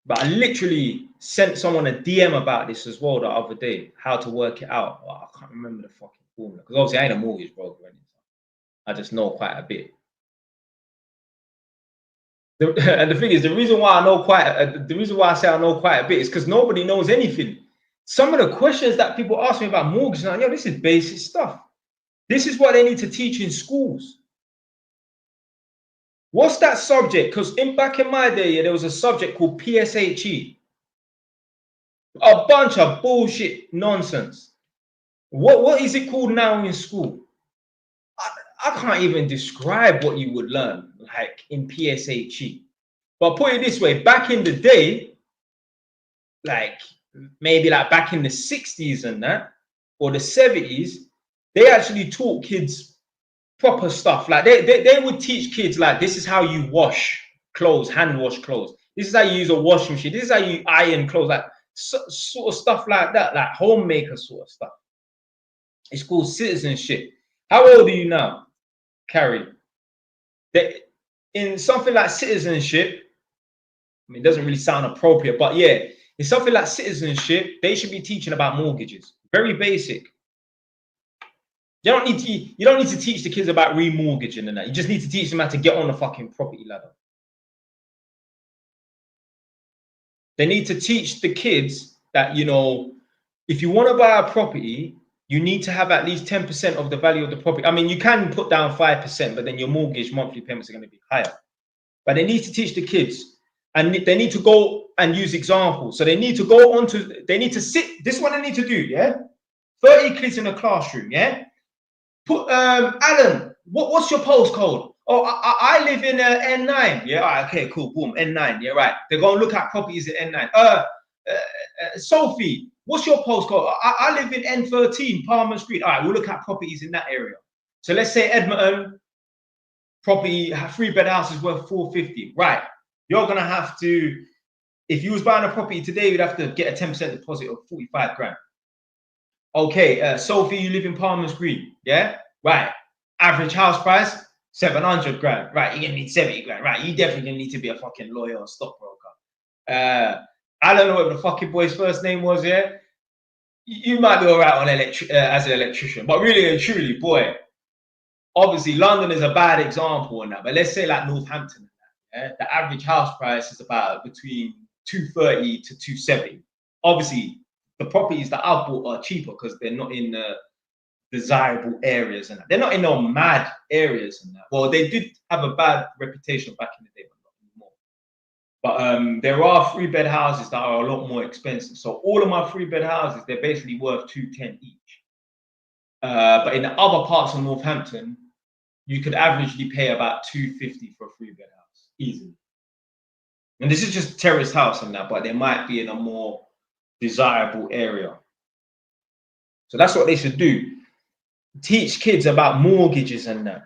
But I literally sent someone a DM about this as well the other day, how to work it out. Oh, I can't remember the fucking formula because obviously I ain't a mortgage broker or anything. I just know quite a bit. And the thing is, the reason why I know the reason why I say I know quite a bit is because nobody knows anything. Some of the questions that people ask me about mortgage now, yo, this is basic stuff. This is what they need to teach in schools. What's that subject? Because back in my day, there was a subject called PSHE. A bunch of bullshit nonsense. What is it called now in school? I can't even describe what you would learn like in PSHE. But put it this way, back in the day, like maybe like back in the 60s and that, or the 70s, they actually taught kids proper stuff. Like they would teach kids like, this is how you wash clothes, hand wash clothes. This is how you use a washing machine. This is how you iron clothes, like sort of stuff like that, like homemaker sort of stuff. It's called citizenship. How old are you now, Carrie? In something like citizenship, I mean, it doesn't really sound appropriate, but yeah, it's something like citizenship. They should be teaching about mortgages. Very basic. You don't need to teach the kids about remortgaging and that. You just need to teach them how to get on the fucking property ladder. They need to teach the kids that, you know, if you want to buy a property, you need to have at least 10% of the value of the property. I mean, you can put down 5%, but then your mortgage monthly payments are going to be higher. But they need to teach the kids, and they need to go and use examples. So they need to go on to, they need to sit, this is what they need to do, yeah? 30 kids in a classroom, yeah? Put, Alan, what's your postcode? Oh, I live in N9. Yeah, all right, okay, cool, boom, N9. Yeah, right. They're going to look at properties in N9. Sophie, what's your postcode? I live in N13, Palmer Street. All right, we'll look at properties in that area. So let's say Edmonton, property, 3-bed house is worth 450. Right, you're going to have to, if you was buying a property today, you'd have to get a 10% deposit of 45 grand. Okay, Sophie, you live in Palmer's Green, yeah? Right, average house price, 700 grand. Right, you're gonna need 70 grand. Right, you definitely gonna need to be a fucking lawyer or stockbroker. I don't know what the fucking boy's first name was, yeah? You might be all right on as an electrician, but really and truly, boy, obviously London is a bad example on that, but let's say like Northampton, yeah? The average house price is about between 230 to 270. Obviously, the properties that I've bought are cheaper because they're not in the desirable areas and that. They're not in no mad areas and that. Well, they did have a bad reputation back in the day, but not anymore. But there are 3-bed houses that are a lot more expensive. So all of my 3-bed houses, they're basically worth 210 each. But in the other parts of Northampton, you could averagely pay about 250 for a 3-bed house, easily. And this is just terraced house and that, but they might be in a more desirable area. So that's what they should do. Teach kids about mortgages and that.